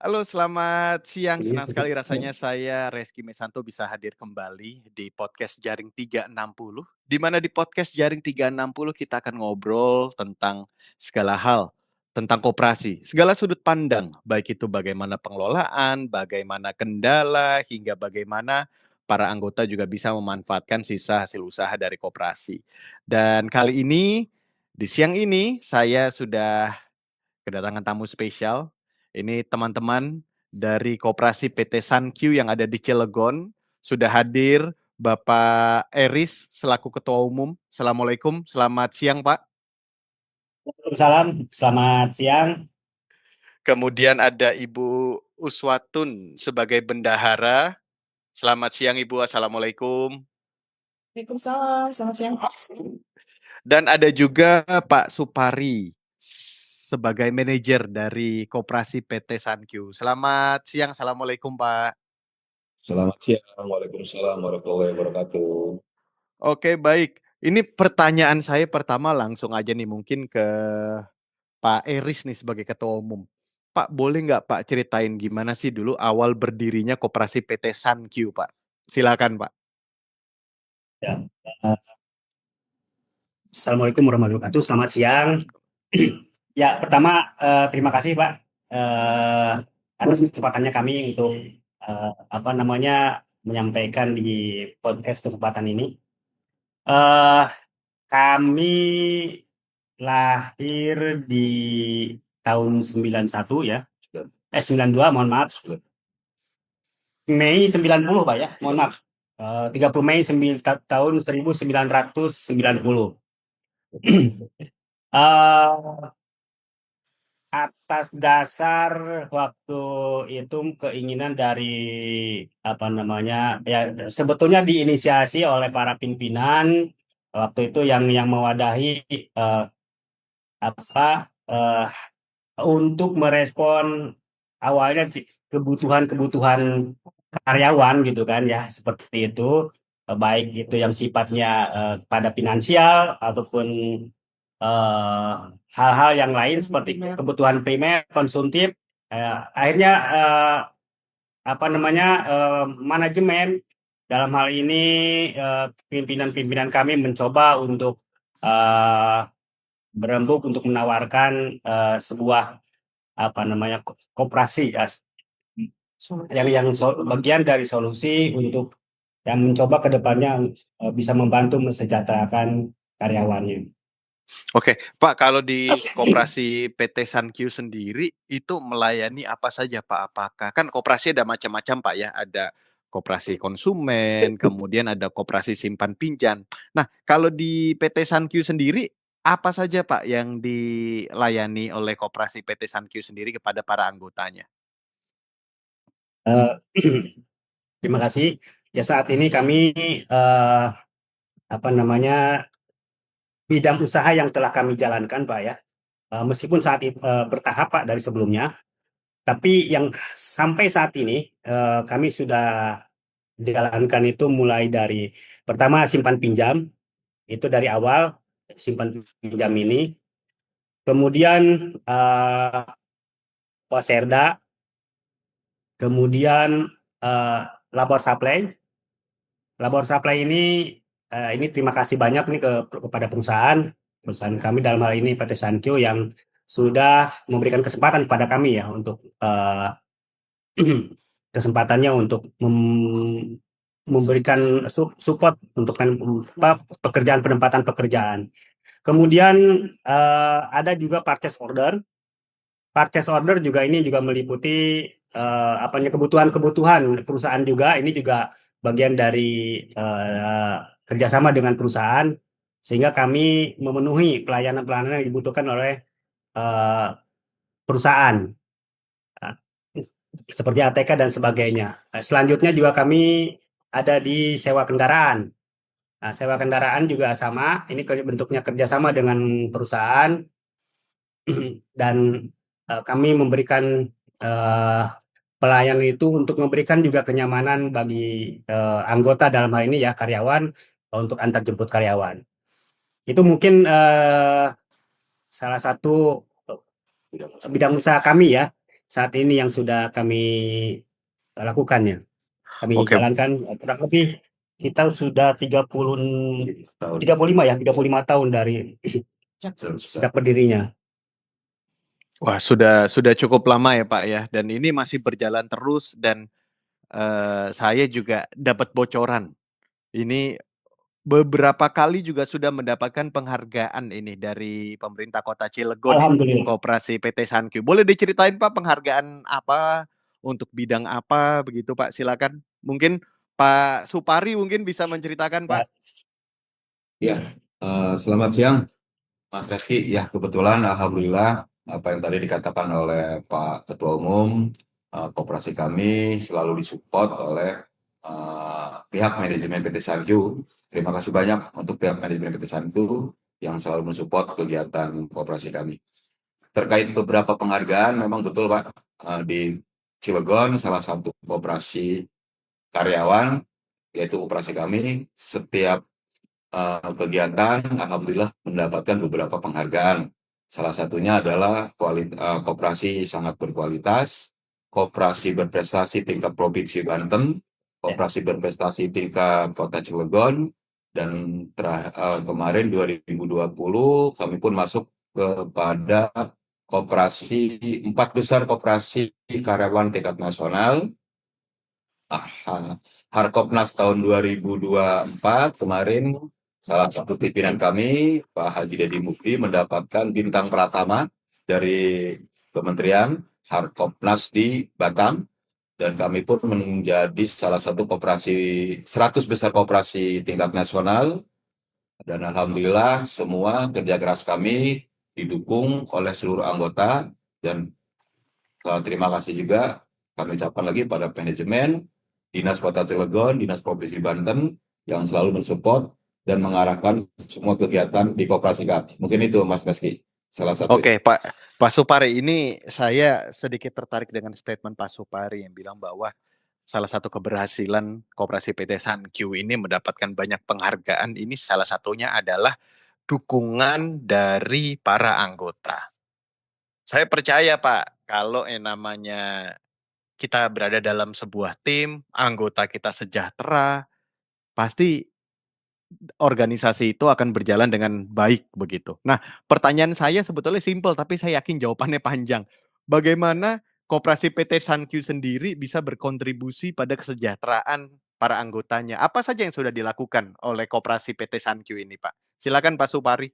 Halo, selamat siang. Ini Senang sekali rasanya saya Reski Mesanto bisa hadir kembali di podcast Jaring 360. Di mana di podcast Jaring 360 kita akan ngobrol tentang segala hal, tentang koperasi, segala sudut pandang, baik itu bagaimana pengelolaan, bagaimana kendala, hingga bagaimana para anggota juga bisa memanfaatkan sisa hasil usaha dari koperasi. Dan kali ini, di siang ini, saya sudah kedatangan tamu spesial. Ini teman-teman dari Koperasi PT Sankyu yang ada di Cilegon. Sudah hadir Bapak Eris selaku Ketua Umum. Assalamualaikum, selamat siang Pak. Waalaikumsalam, selamat siang. Kemudian ada Ibu Uswatun sebagai Bendahara. Selamat siang Ibu, Assalamualaikum. Waalaikumsalam, selamat siang. Dan ada juga Pak Supari sebagai manajer dari Koperasi PT Sankyu. Selamat siang, Assalamualaikum Pak. Selamat siang, Waalaikumsalam warahmatullahi wabarakatuh. Oke, baik. Ini pertanyaan saya pertama langsung aja nih mungkin ke Pak Eris nih sebagai Ketua Umum. Pak, boleh nggak Pak ceritain gimana sih dulu awal berdirinya Koperasi PT Sankyu, Pak? Silakan, Pak. Ya. Assalamualaikum warahmatullahi wabarakatuh. Selamat siang. Ya, pertama terima kasih Pak atas kesempatannya kami untuk menyampaikan di podcast kesempatan ini. Kami lahir di tahun 91 ya. 92, mohon maaf. Mei 90 Pak ya, mohon maaf. 30 Mei tahun 1990. Atas dasar waktu itu keinginan dari sebetulnya diinisiasi oleh para pimpinan waktu itu yang mewadahi eh, eh, untuk merespon awalnya kebutuhan-kebutuhan karyawan gitu kan ya, seperti itu, baik itu yang sifatnya pada finansial ataupun eh, hal-hal yang lain seperti kebutuhan primer konsumtif. Akhirnya manajemen dalam hal ini pimpinan-pimpinan kami mencoba untuk eh, berembuk untuk menawarkan sebuah koperasi ya, bagian dari solusi untuk yang mencoba ke depannya bisa membantu mesejahterakan karyawannya. Oke, Pak, kalau di Koperasi PT Sankyu sendiri itu melayani apa saja, Pak? Apakah kan koperasi ada macam-macam, Pak ya? Ada koperasi konsumen, kemudian ada koperasi simpan pinjam. Nah, kalau di PT Sankyu sendiri apa saja, Pak, yang dilayani oleh Koperasi PT Sankyu sendiri kepada para anggotanya? Eh, Terima kasih. Ya, saat ini kami eh, bidang usaha yang telah kami jalankan, Pak ya. Meskipun saat itu bertahap Pak dari sebelumnya, tapi yang sampai saat ini kami sudah jalankan itu mulai dari pertama simpan pinjam, itu dari awal simpan pinjam ini, kemudian poserda, kemudian eh, labor supply. Labor supply ini terima kasih banyak nih kepada perusahaan kami dalam hal ini PT Sankyo yang sudah memberikan kesempatan kepada kami ya untuk kesempatannya untuk memberikan support untuk pekerjaan penempatan pekerjaan. Kemudian ada juga purchase order. Purchase order juga ini juga meliputi kebutuhan-kebutuhan perusahaan juga. Ini juga bagian dari kerjasama dengan perusahaan sehingga kami memenuhi pelayanan-pelayanan yang dibutuhkan oleh eh, perusahaan. Nah, seperti ATK dan sebagainya. Selanjutnya juga kami ada di sewa kendaraan. Nah, sewa kendaraan juga sama. Ini bentuknya kerjasama dengan perusahaan dan kami memberikan eh, pelayanan itu untuk memberikan juga kenyamanan bagi anggota dalam hal ini ya karyawan untuk antar jemput karyawan. Itu mungkin salah satu bidang usaha kami ya. saat ini yang sudah kami lakukan ya. Kami Oke. jalankan kurang lebih kita sudah tahun 35 tahun dari sejak berdirinya. Wah, sudah cukup lama ya Pak ya, dan ini masih berjalan terus dan saya juga dapat bocoran. Ini beberapa kali juga sudah mendapatkan penghargaan ini dari pemerintah Kota Cilegon, Alhamdulillah. Koperasi PT Sankyu. Boleh diceritain Pak penghargaan apa, untuk bidang apa begitu Pak? Silakan. Mungkin Pak Supari mungkin bisa menceritakan Pak. Ya, selamat siang Mas Reski. Ya, kebetulan Alhamdulillah apa yang tadi dikatakan oleh Pak Ketua Umum, koperasi kami selalu disupport oleh pihak manajemen PT Sarju. Terima kasih banyak untuk pihak manajemen PT Sarju yang selalu mensupport kegiatan koperasi kami. Terkait beberapa penghargaan, memang betul Pak, di Cilegon salah satu koperasi karyawan, yaitu koperasi kami, setiap kegiatan alhamdulillah mendapatkan beberapa penghargaan. Salah satunya adalah koperasi sangat berkualitas, koperasi berprestasi tingkat Provinsi Banten, koperasi berprestasi tingkat Kota Cilegon, dan kemarin 2020 kami pun masuk kepada koperasi 4 besar koperasi karyawan tingkat nasional. Harkopnas tahun 2024 kemarin salah satu pimpinan kami, Pak Haji Dedi Mufti, mendapatkan bintang pratama dari Kementerian Harkopnas di Batam, dan kami pun menjadi salah satu koperasi 100 besar koperasi tingkat nasional, dan alhamdulillah semua kerja keras kami didukung oleh seluruh anggota, dan terima kasih juga kami ucapkan lagi pada manajemen Dinas Kota Cilegon, Dinas Provinsi Banten yang selalu mensupport dan mengarahkan semua kegiatan di koperasi kami. Mungkin itu Mas Meski, salah satu. Oke, Pak Supari, ini saya sedikit tertarik dengan statement Pak Supari yang bilang bahwa salah satu keberhasilan Koperasi PT Sankyu ini mendapatkan banyak penghargaan. Ini salah satunya adalah dukungan dari para anggota. Saya percaya Pak, kalau yang namanya kita berada dalam sebuah tim, anggota kita sejahtera, pasti organisasi itu akan berjalan dengan baik begitu. Nah, pertanyaan saya sebetulnya simpel tapi saya yakin jawabannya panjang. Bagaimana Koperasi PT Sankyu sendiri bisa berkontribusi pada kesejahteraan para anggotanya? Apa saja yang sudah dilakukan oleh Koperasi PT Sankyu ini, Pak? Silakan Pak Supari.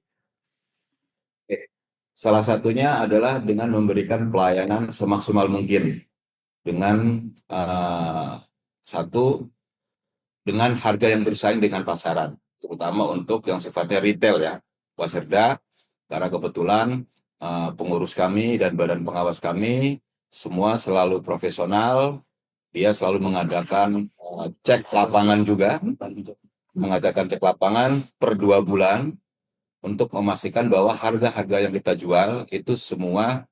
Salah satunya adalah dengan memberikan pelayanan semaksimal mungkin dengan dengan harga yang bersaing dengan pasaran, terutama untuk yang sifatnya retail ya, Waserda, karena kebetulan pengurus kami dan badan pengawas kami semua selalu profesional. Dia selalu mengadakan cek lapangan juga, mengadakan cek lapangan per 2 bulan untuk memastikan bahwa harga-harga yang kita jual itu semua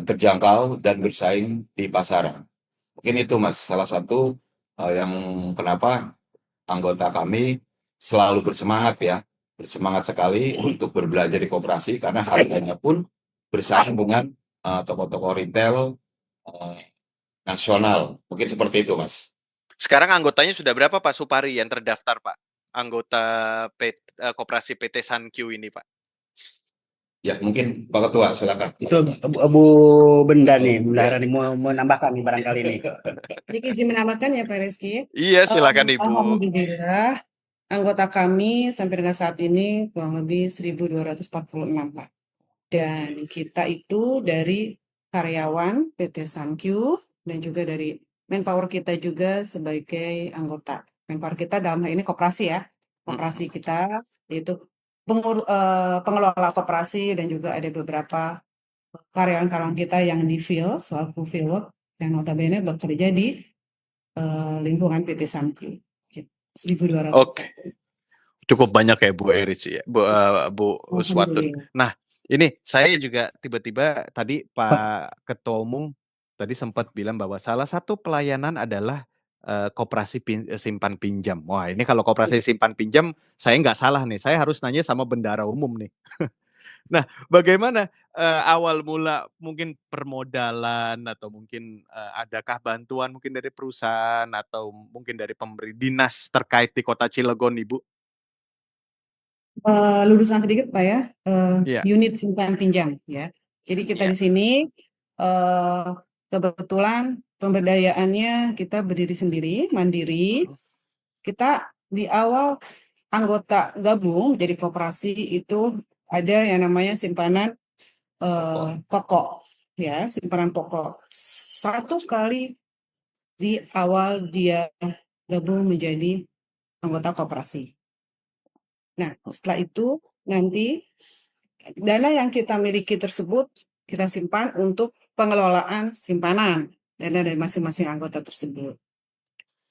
terjangkau dan bersaing di pasaran. Mungkin itu Mas, salah satu yang kenapa anggota kami selalu bersemangat sekali untuk berbelanja di koperasi karena harganya pun bersaing dengan toko-toko retail nasional. Mungkin seperti itu, Mas. Sekarang anggotanya sudah berapa Pak Supari yang terdaftar, Pak? Anggota Koperasi PT Sankyu ini, Pak. Ya, mungkin Pak Ketua, silakan. Itu Bu Benda nih, Bunda mau menambahkan nih barangkali nih. Jadi izin menambahkan ya Pak Reski. Iya, silakan Ibu. Alhamdulillah, anggota kami sampai dengan saat ini kurang lebih 1.246 Pak. Dan kita itu dari karyawan PT Sankyu dan juga dari manpower kita juga sebagai anggota. Manpower kita dalam hal ini koperasi ya. Koperasi kita yaitu pengelola koperasi dan juga ada beberapa karyawan-karyawan kita yang di field, selaku field work, yang notabene bekerja di lingkungan PT Sankyu. 1.200. Oke. Cukup banyak ya Bu Eris ya, Bu Uswatun. Nah, ini saya juga tiba-tiba tadi Pak Ketua Umum tadi sempat bilang bahwa salah satu pelayanan adalah koperasi simpan pinjam. Wah, ini kalau koperasi simpan pinjam saya nggak salah nih. Saya harus nanya sama bendara umum nih. Nah, bagaimana, awal mula mungkin permodalan atau mungkin, adakah bantuan mungkin dari perusahaan atau mungkin dari dinas terkait di Kota Cilegon, Ibu? Luruskan sedikit Pak ya, Iya, unit simpan pinjam ya. Jadi kita iya. di sini eh, kebetulan pemberdayaannya kita berdiri sendiri, mandiri. Mhm, Kita di awal anggota gabung jadi koperasi itu ada yang namanya simpanan pokok ya, simpanan pokok. Satu kali di awal dia gabung menjadi anggota koperasi. Nah, setelah itu nanti dana yang kita miliki tersebut kita simpan untuk pengelolaan simpanan dana dari masing-masing anggota tersebut.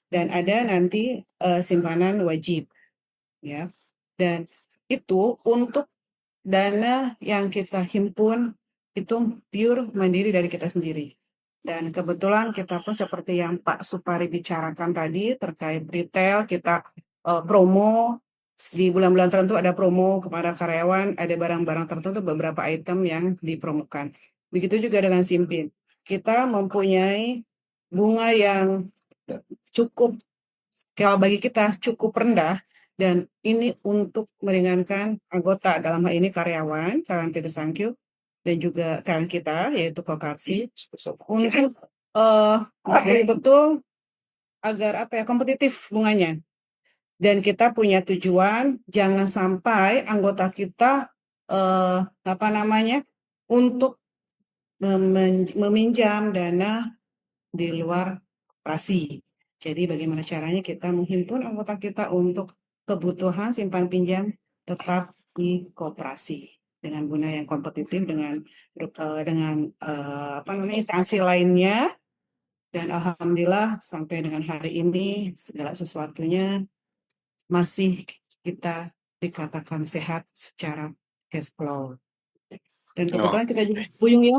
Dan ada nanti simpanan wajib ya. Dan itu untuk dana yang kita himpun itu pure mandiri dari kita sendiri. Dan kebetulan kita pun seperti yang Pak Supari bicarakan tadi terkait retail, kita promo di bulan-bulan tertentu ada promo kepada karyawan, ada barang-barang tertentu beberapa item yang dipromokan. Begitu juga dengan Simpin. Kita mempunyai bunga yang cukup, kalau bagi kita cukup rendah, dan ini untuk meringankan anggota, dalam hal ini karyawan PT Sankyu, dan juga karyawan kita, yaitu Kokaksi, untuk betul-betul agar kompetitif bunganya. Dan kita punya tujuan, jangan sampai anggota kita untuk meminjam dana di luar operasi. Jadi bagaimana caranya kita menghimpun anggota kita untuk kebutuhan simpan pinjam tetap di koperasi dengan bunga yang kompetitif dengan instansi lainnya, dan alhamdulillah sampai dengan hari ini segala sesuatunya masih kita dikatakan sehat secara cash flow. Dan kebetulan kita juga oke. Buyung ya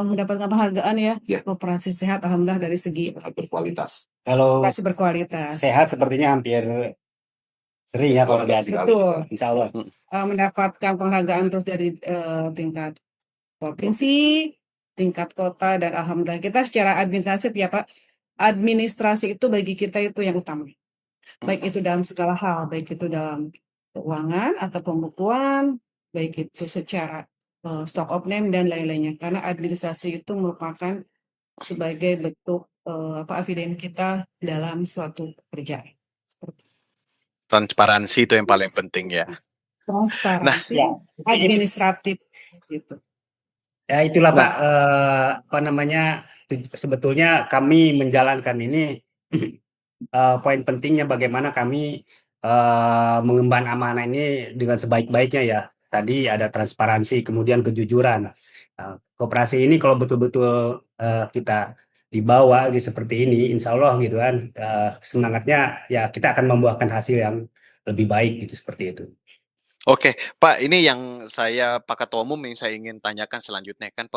mendapatkan penghargaan ya, Ya. koperasi sehat alhamdulillah dari segi Berkualitas. Kalau koperasi berkualitas. sehat sepertinya hampir sering ya kalau biasa. Betul. Insya Allah. Mendapatkan penghargaan terus dari tingkat provinsi, tingkat kota, dan alhamdulillah kita secara administratif ya Pak, administrasi itu bagi kita itu yang utama. Baik itu dalam segala hal, baik itu dalam keuangan atau pembukuan, baik itu secara stock of name dan lain-lainnya. Karena administrasi itu merupakan sebagai bentuk evidence kita dalam suatu pekerjaan. Transparansi itu yang paling penting ya. Transparansi, Ya, administratif gitu. ya itulah Pak, Nah. sebetulnya kami menjalankan ini poin pentingnya bagaimana kami mengemban amanah ini dengan sebaik-baiknya ya. Tadi ada transparansi, kemudian kejujuran. Koperasi ini kalau betul-betul kita dibawa gitu, seperti ini, insya Allah gitu kan, semangatnya ya kita akan membuahkan hasil yang lebih baik gitu, seperti itu. Oke, Pak, ini yang Pak Ketua Umum yang saya ingin tanyakan selanjutnya kan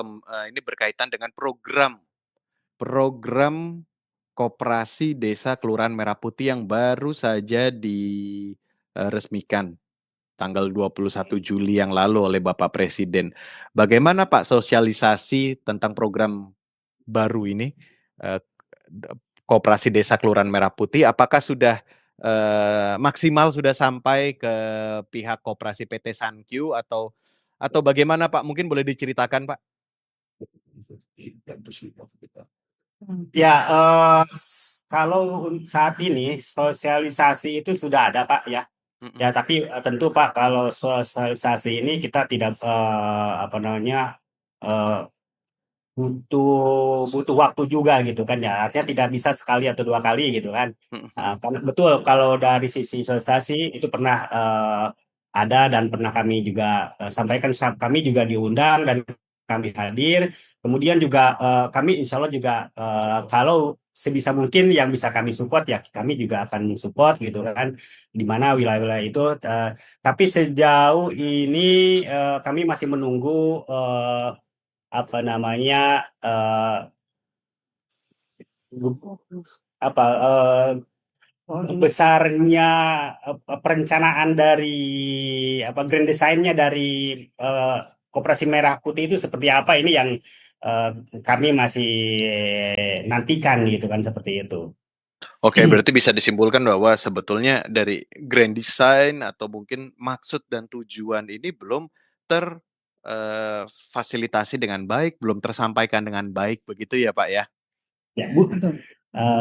ini berkaitan dengan program Koperasi Desa Kelurahan Merah Putih yang baru saja diresmikan tanggal 21 Juli yang lalu oleh Bapak Presiden. Bagaimana Pak sosialisasi tentang program baru ini, Koperasi Desa Kelurahan Merah Putih? Apakah sudah maksimal sudah sampai ke pihak koperasi PT Sankyu atau bagaimana Pak? Mungkin boleh diceritakan Pak? Ya, kalau saat ini sosialisasi itu sudah ada Pak ya. Ya, tapi tentu Pak kalau sosialisasi ini kita tidak butuh waktu juga gitu kan ya. Artinya tidak bisa sekali atau dua kali gitu kan. Karena betul kalau dari sisi sosialisasi itu pernah ada dan pernah kami juga sampaikan, kami juga diundang dan kami hadir. Kemudian juga kami insya Allah juga kalau sebisa mungkin yang bisa kami support ya kami juga akan support gitu kan, di mana wilayah-wilayah itu. Tapi sejauh ini kami masih menunggu apa namanya gu- apa besarnya perencanaan dari grand desainnya dari Koperasi Merah Putih itu seperti apa, ini yang eh, kami masih nantikan gitu kan, seperti itu. Oke, berarti bisa disimpulkan bahwa sebetulnya dari grand design atau mungkin maksud dan tujuan ini belum terfasilitasi dengan baik, belum tersampaikan dengan baik, begitu ya Pak ya? Ya, Bu. Betul.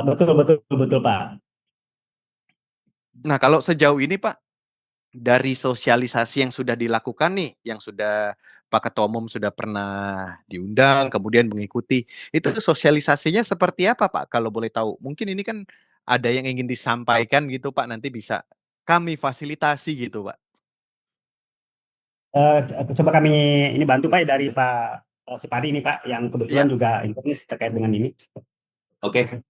Betul, betul, betul, Pak. Nah, kalau sejauh ini Pak, dari sosialisasi yang sudah dilakukan nih, yang sudah Pak Ketua Umum sudah pernah diundang, kemudian mengikuti, itu sosialisasinya seperti apa Pak? Kalau boleh tahu, mungkin ini kan ada yang ingin disampaikan gitu Pak, nanti bisa kami fasilitasi gitu Pak. Eh, Coba kami ini bantu Pak dari Pak Supadi ini Pak, yang kebetulan Ya, juga informasi terkait dengan ini. Oke,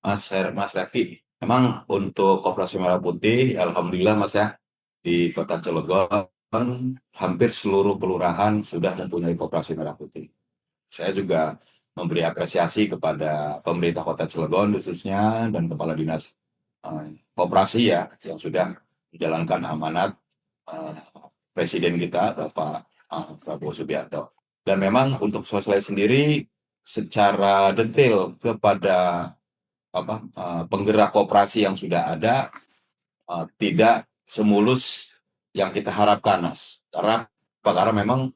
Mas Revi. Memang untuk Koperasi Merah Putih, alhamdulillah Mas ya, di Kota Cilegon hampir seluruh kelurahan sudah mempunyai Koperasi Merah Putih. Saya juga memberi apresiasi kepada pemerintah Kota Cilegon khususnya dan Kepala Dinas Koperasi ya, yang sudah menjalankan amanat eh, Presiden kita Bapak Prabowo Subianto. Dan memang untuk sosialisasi sendiri secara detail kepada penggerak koperasi yang sudah ada tidak semulus yang kita harapkan, Mas. Karena memang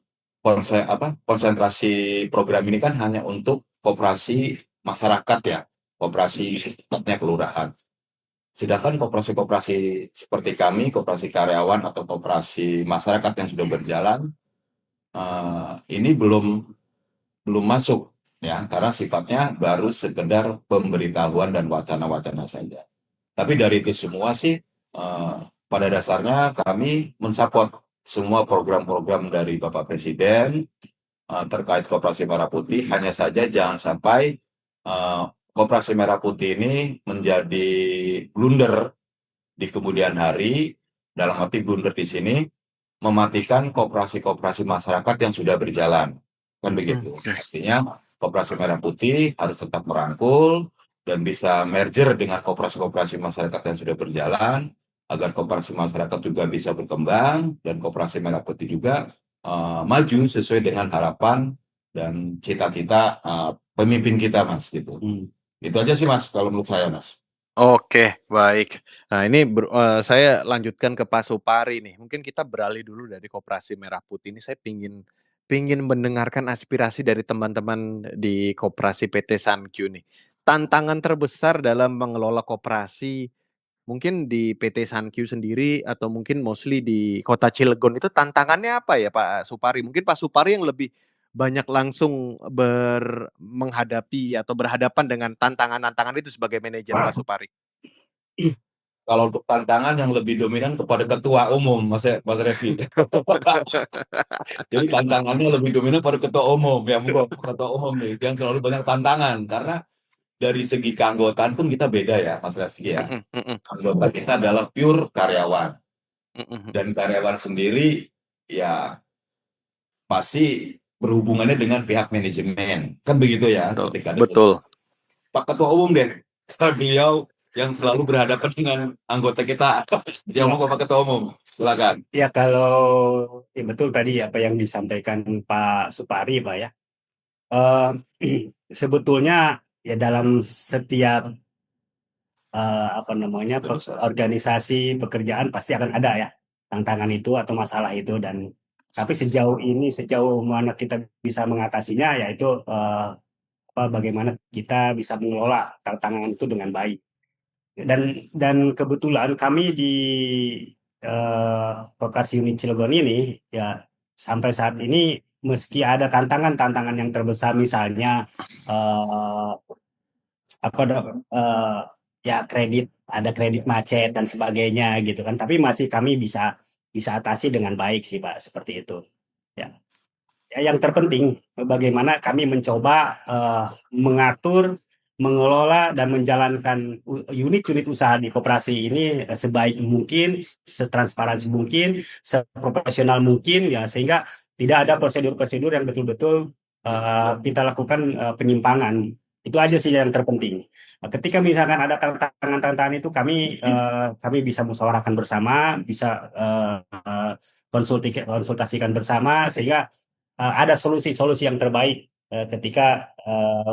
konsentrasi program ini kan hanya untuk koperasi masyarakat ya, koperasi sifatnya kelurahan. Sedangkan koperasi-koperasi seperti kami, koperasi karyawan atau koperasi masyarakat yang sudah berjalan, ini belum masuk ya, karena sifatnya baru sekedar pemberitahuan dan wacana-wacana saja. Tapi dari itu semua sih, pada dasarnya kami mensupport semua program-program dari Bapak Presiden terkait Koperasi Merah Putih. Hanya saja jangan sampai Koperasi Merah Putih ini menjadi blunder di kemudian hari. Dalam arti blunder di sini mematikan koperasi-koperasi masyarakat yang sudah berjalan. Kan begitu. Artinya Koperasi Merah Putih harus tetap merangkul dan bisa merger dengan koperasi-koperasi masyarakat yang sudah berjalan, agar koperasi masyarakat juga bisa berkembang dan Koperasi Merah Putih juga maju sesuai dengan harapan dan cita-cita pemimpin kita, Mas, gitu. Itu aja sih, Mas, kalau menurut saya, Mas. oke, baik. Nah, ini saya lanjutkan ke Pak Supari nih. Mungkin kita beralih dulu dari Koperasi Merah Putih ini. Saya pingin mendengarkan aspirasi dari teman-teman di Koperasi PT Sankyu nih. Tantangan terbesar dalam mengelola koperasi, mungkin di PT Sankyu sendiri atau mungkin mostly di Kota Cilegon, itu tantangannya apa ya Pak Supari? Mungkin Pak Supari yang lebih banyak langsung menghadapi atau berhadapan dengan tantangan-tantangan itu sebagai manajer, Pak Supari. Kalau untuk tantangan yang lebih dominan kepada ketua umum, Mas Revi. Jadi tantangannya lebih dominan pada ketua umum, ya monggo ketua umum nih yang selalu banyak tantangan, karena dari segi keanggotaan pun kita beda ya, Mas Revi ya. Anggota kita adalah pure karyawan, dan karyawan sendiri ya pasti berhubungannya dengan pihak manajemen, kan begitu ya. Betul. Ketika ada Betul. Pak Ketua Umum deh, beliau yang selalu berhadapan dengan anggota kita. Yang mau Pak Ketua Umum, silakan. Ya, kalau betul tadi apa yang disampaikan Pak Supari, Pak ya. Eh, Sebetulnya ya dalam setiap organisasi pekerjaan pasti akan ada ya tantangan itu atau masalah itu, dan tapi sejauh mana kita bisa mengatasinya, yaitu bagaimana kita bisa mengelola tantangan itu dengan baik. Dan kebetulan kami di Koperasi Unit Cilegon ini ya, sampai saat ini meski ada tantangan-tantangan yang terbesar, misalnya eh, eh, ya ada kredit macet dan sebagainya gitu kan, tapi masih kami bisa bisa atasi dengan baik sih Pak, seperti itu ya. Yang terpenting bagaimana kami mencoba mengatur, mengelola dan menjalankan unit-unit usaha di koperasi ini sebaik mungkin, setransparansi mungkin, seprofesional mungkin ya, sehingga tidak ada prosedur-prosedur yang betul-betul kita lakukan penyimpangan. Itu aja sih yang terpenting. Ketika misalkan ada tantangan-tantangan itu kami bisa musyawarahkan bersama, bisa konsultasikan bersama sehingga ada solusi-solusi yang terbaik ketika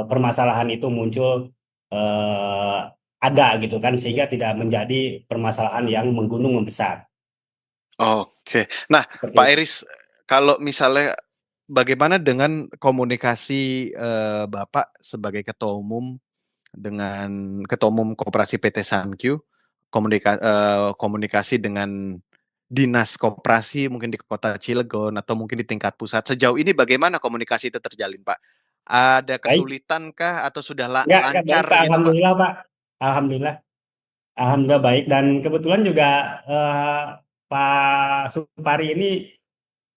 permasalahan itu muncul eh, ada gitu kan sehingga tidak menjadi permasalahan yang menggunung membesar. Oke. Nah, Seperti Pak itu. Iris, kalau misalnya bagaimana dengan komunikasi Bapak sebagai ketua umum dengan ketua umum Koperasi PT Sankyu, komunikasi dengan dinas koperasi mungkin di Kota Cilegon atau mungkin di tingkat pusat. Sejauh ini bagaimana komunikasi itu terjalin, Pak? Ada Baik, kesulitan kah atau sudah nggak baik lancar Pak. gitu, Pak? Alhamdulillah Pak. Alhamdulillah. Alhamdulillah baik dan kebetulan juga Pak Supari ini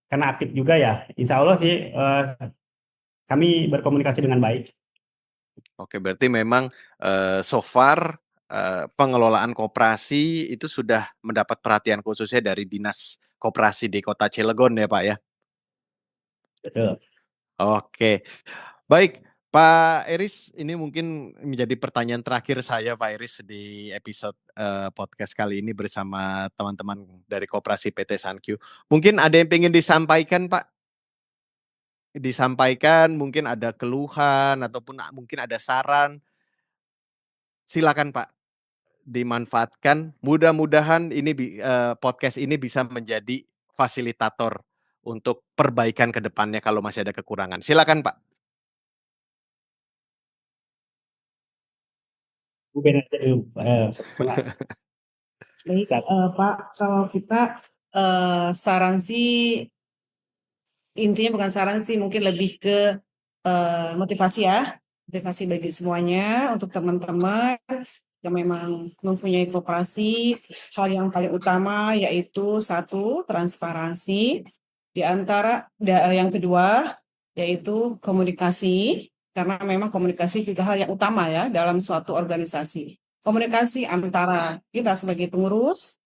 karena aktif juga ya. Insya Allah sih kami berkomunikasi dengan baik. Oke, berarti memang so far pengelolaan koperasi itu sudah mendapat perhatian khususnya dari Dinas Koperasi di Kota Cilegon ya, Pak ya. Betul. Oke, baik Pak Eris, ini mungkin menjadi pertanyaan terakhir saya Pak Eris di episode podcast kali ini bersama teman-teman dari Koperasi PT Sankyu. Mungkin ada yang ingin disampaikan Pak? Disampaikan, mungkin ada keluhan ataupun mungkin ada saran. Silakan Pak. Dimanfaatkan. Mudah-mudahan ini podcast ini bisa menjadi fasilitator untuk perbaikan ke depannya kalau masih ada kekurangan. Silakan Pak. Bu Ben aja dulu. Baik, Pak, kalau kita saran sih intinya bukan saran sih, mungkin lebih ke motivasi ya, motivasi bagi semuanya untuk teman-teman yang memang mempunyai koperasi. Hal yang paling utama yaitu satu, transparansi. Di antara yang kedua yaitu komunikasi, karena memang komunikasi juga hal yang utama ya dalam suatu organisasi. Komunikasi antara kita sebagai pengurus,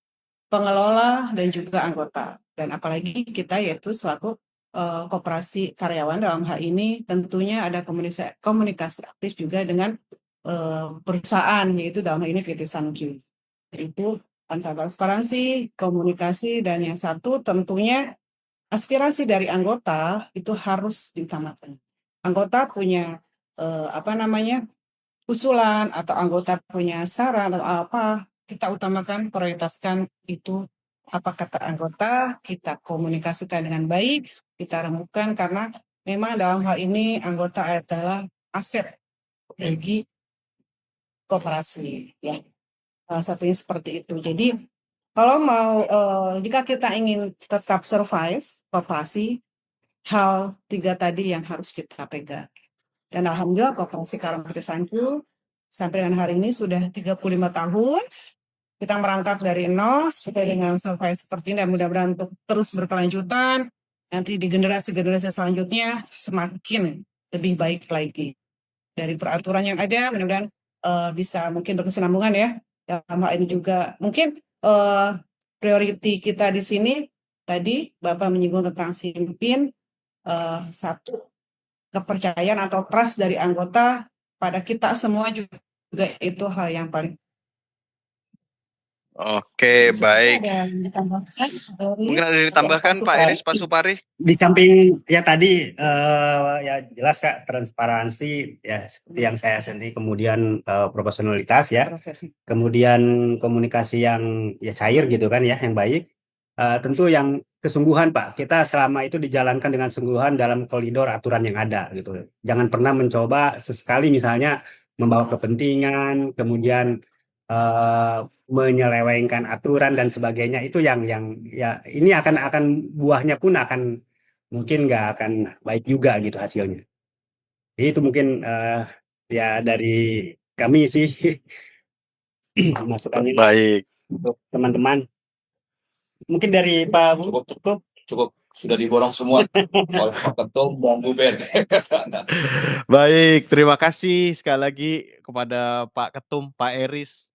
pengelola, dan juga anggota. Dan apalagi kita yaitu suatu koperasi karyawan dalam hal ini tentunya ada komunikasi aktif juga dengan perusahaan, yaitu dalam hal ini PT Sankyu. Itu antara transparansi, komunikasi, dan yang satu tentunya aspirasi dari anggota itu harus diutamakan. Anggota punya apa namanya usulan atau anggota punya saran atau apa, kita utamakan, prioritaskan itu apa kata anggota, kita komunikasikan dengan baik, kita rembukan karena memang dalam hal ini anggota adalah aset bagi koperasi ya. Salah satunya seperti itu. Jadi kalau mau jika kita ingin tetap survive koperasi, hal tiga tadi yang harus kita pegang. Dan alhamdulillah Koperasi Karangputih Sankyu sampai dengan hari ini sudah 35 tahun. Kita merangkak dari nol sampai dengan survive seperti ini dan mudah-mudahan untuk terus berkelanjutan. Nanti di generasi-generasi selanjutnya semakin lebih baik lagi. Dari peraturan yang ada mudah-mudahan bisa mungkin berkesinambungan ya. Dalam hal ini juga mungkin priority kita di sini tadi Bapak menyinggung tentang simpin satu kepercayaan atau trust dari anggota pada kita semua juga itu hal yang paling. Oke, baik. Ada yang ditambahkan Mungkin ada yang atau Pak ditambahkan Pak Supari? Eris, Pak Supari? Di samping ya tadi ya jelas Kak transparansi ya seperti yang saya sendiri kemudian profesionalitas ya Profesi. kemudian komunikasi yang ya cair gitu kan ya yang baik. Tentu yang kesungguhan Pak kita selama itu dijalankan dengan sungguhan dalam koridor aturan yang ada gitu jangan pernah mencoba sesekali misalnya membawa kepentingan kemudian eh, menyelewengkan aturan dan sebagainya itu yang ya ini akan buahnya pun akan mungkin nggak akan baik juga gitu hasilnya. Jadi itu mungkin ya dari kami sih masukannya Baik. untuk teman-teman. Mungkin dari Pak Bu Cukup, cukup. cukup sudah diborong semua oleh Pak Ketum dan Bu Ben. Baik, terima kasih sekali lagi kepada Pak Ketum, Pak Eris,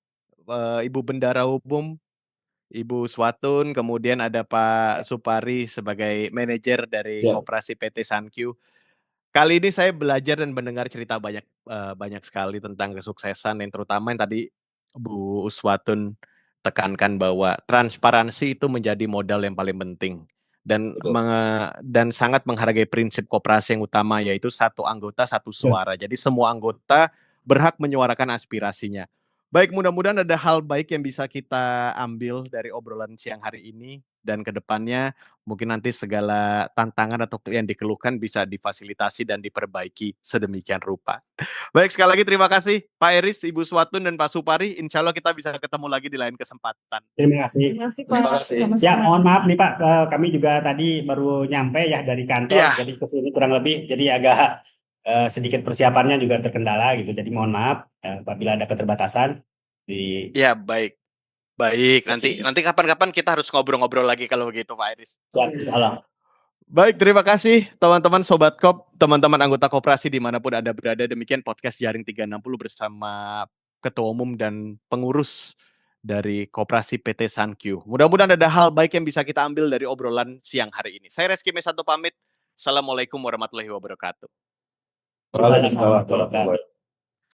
Ibu Bendara Umum, Ibu Swatun, kemudian ada Pak Supari sebagai manajer dari Ya. Koperasi PT Sankyu. Kali ini saya belajar dan mendengar cerita banyak sekali tentang kesuksesan yang terutama yang tadi Bu Uswatun tekankan bahwa transparansi itu menjadi modal yang paling penting dan Betul. dan sangat menghargai prinsip koperasi yang utama yaitu satu anggota satu suara. Jadi semua anggota berhak menyuarakan aspirasinya. Baik, mudah-mudahan ada hal baik yang bisa kita ambil dari obrolan siang hari ini dan ke depannya mungkin nanti segala tantangan atau yang dikeluhkan bisa difasilitasi dan diperbaiki sedemikian rupa. Baik, sekali lagi terima kasih Pak Eris, Ibu Swatun, dan Pak Supari. Insya Allah kita bisa ketemu lagi di lain kesempatan. Terima kasih. Terima kasih, Terima Pak. kasih. Sama-sama. Ya, mohon maaf nih Pak, kami juga tadi baru nyampe ya dari kantor, Iya. jadi ke sini kurang lebih, jadi agak sedikit persiapannya juga terkendala gitu. Jadi mohon maaf apabila ada keterbatasan di. Ya, baik. Baik, nanti kapan-kapan kita harus ngobrol-ngobrol lagi kalau begitu Pak Eris. Salah. Baik, terima kasih teman-teman Sobat Kop, teman-teman anggota koperasi dimanapun Anda berada. Demikian podcast Jaring 360 bersama Ketua Umum dan pengurus dari Koperasi PT Sankyu. Mudah-mudahan ada hal baik yang bisa kita ambil dari obrolan siang hari ini. Saya Reski Mesanto pamit. Assalamualaikum warahmatullahi wabarakatuh. Waalaikumsalam warahmatullahi wabarakatuh.